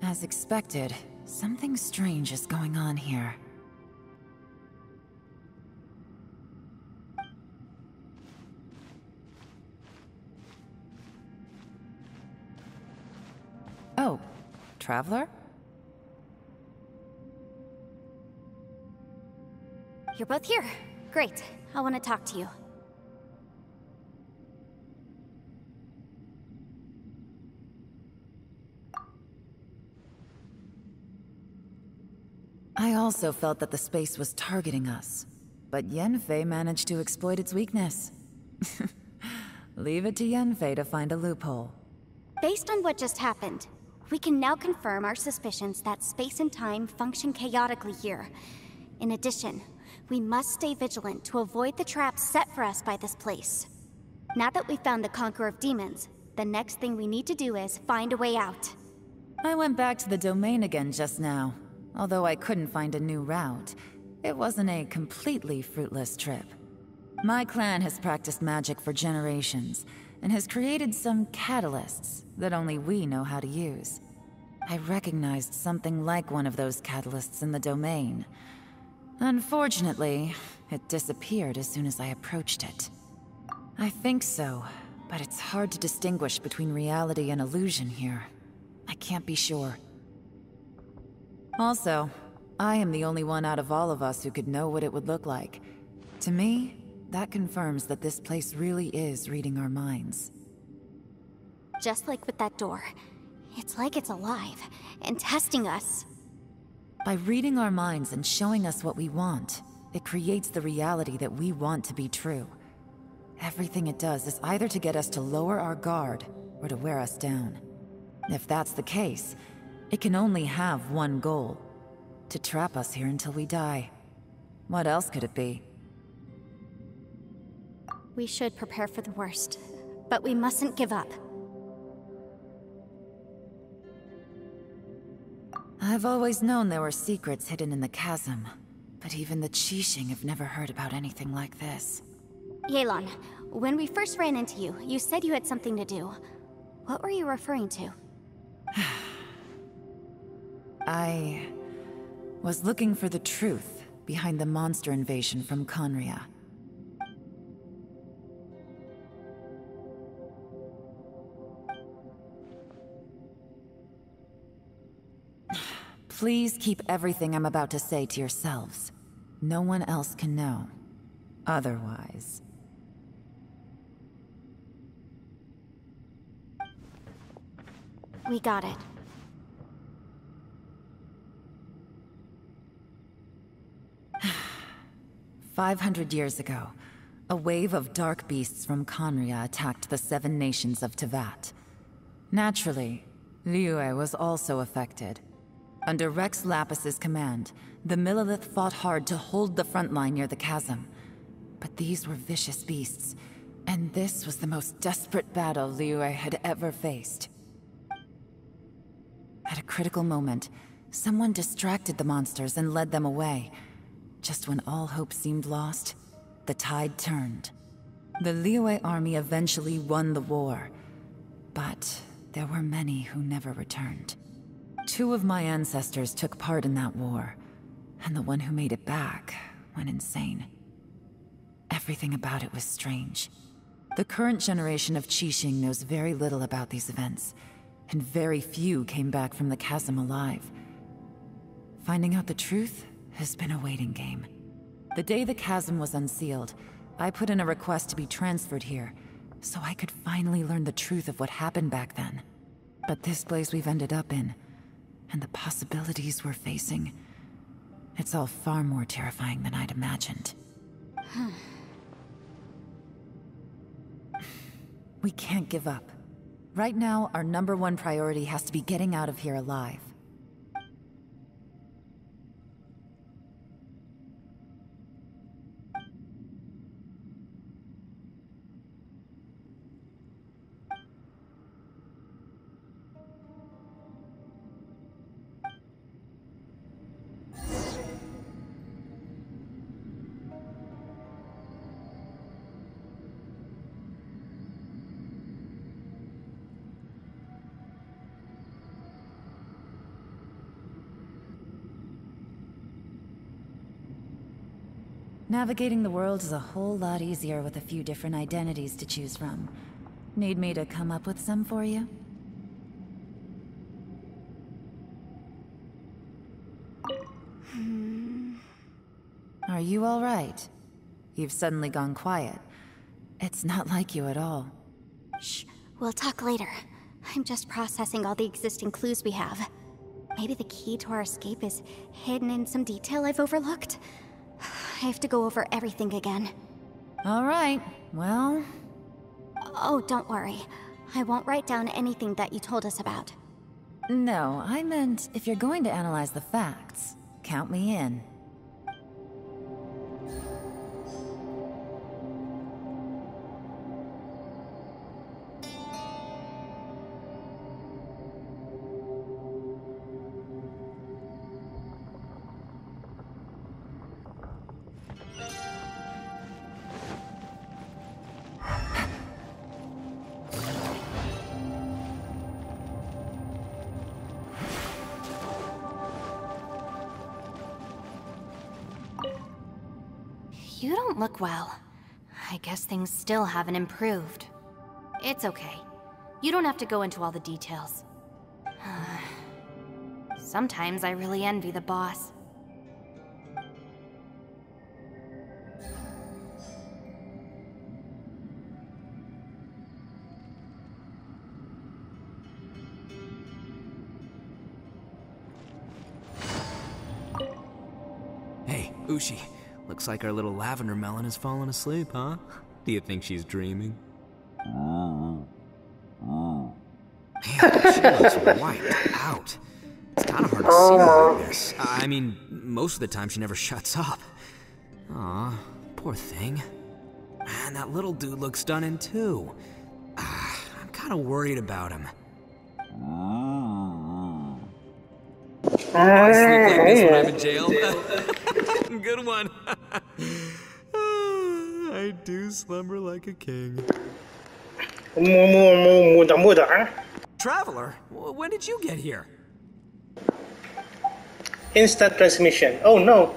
As expected, something strange is going on here. Oh, Traveler? You're both here. Great. I want to talk to you. I also felt that the space was targeting us, but Yenfei managed to exploit its weakness. Leave it to Yenfei to find a loophole. Based on what just happened, we can now confirm our suspicions that space and time function chaotically here. In addition, we must stay vigilant to avoid the traps set for us by this place. Now that we've found the Conqueror of Demons, the next thing we need to do is find a way out. I went back to the domain again just now. Although I couldn't find a new route, it wasn't a completely fruitless trip. My clan has practiced magic for generations, and has created some catalysts that only we know how to use. I recognized something like one of those catalysts in the domain. Unfortunately, it disappeared as soon as I approached it. I think so, but it's hard to distinguish between reality and illusion here. I can't be sure. Also, I am the only one out of all of us who could know what it would look like. To me, that confirms that this place really is reading our minds. Just like with that door. It's like it's alive, and testing us. By reading our minds and showing us what we want, it creates the reality that we want to be true. Everything it does is either to get us to lower our guard, or to wear us down. If that's the case, it can only have one goal: to trap us here until we die. What else could it be? We should prepare for the worst, but we mustn't give up. I've always known there were secrets hidden in the chasm, but even the Qixing have never heard about anything like this. Yelan, when we first ran into you, you said you had something to do. What were you referring to? I was looking for the truth behind the monster invasion from Conria. Please keep everything I'm about to say to yourselves. No one else can know. Otherwise... We got it. "500 years ago, a wave of dark beasts from Conria attacked the 7 nations of Tevat. Naturally, Liyue was also affected. Under Rex Lapis's command, the Millelith fought hard to hold the front line near the chasm. But these were vicious beasts, and this was the most desperate battle Liyue had ever faced. At a critical moment, someone distracted the monsters and led them away. Just when all hope seemed lost, the tide turned. The Liyue army eventually won the war, but there were many who never returned. 2 of my ancestors took part in that war, and the one who made it back went insane. Everything about it was strange. The current generation of Qixing knows very little about these events, and very few came back from the chasm alive. Finding out the truth has been a waiting game. The day the chasm was unsealed, I put in a request to be transferred here, so I could finally learn the truth of what happened back then. But this place we've ended up in, and the possibilities we're facing, it's all far more terrifying than I'd imagined. We can't give up. Right now, our #1 priority has to be getting out of here alive. Navigating the world is a whole lot easier with a few different identities to choose from. Need me to come up with some for you? Are you all right? You've suddenly gone quiet. It's not like you at all. Shh, we'll talk later. I'm just processing all the existing clues we have. Maybe the key to our escape is hidden in some detail I've overlooked. I have to go over everything again. All right, well... Oh, don't worry. I won't write down anything that you told us about. No, I meant if you're going to analyze the facts, count me in. You don't look well. I guess things still haven't improved. It's okay. You don't have to go into all the details. Sometimes I really envy the boss. Hey, Ushi. Looks like our little lavender melon has fallen asleep, huh? Do you think she's dreaming? Man, she looks wiped out. It's kind of hard to see her like this. I mean, most of the time she never shuts up. Aw, poor thing. Man, that little dude looks stunning too. I'm kind of worried about him. I sleep like this when I'm in jail. Good one. I do slumber like a king. Traveler, when did you get here? Instant transmission. Oh no.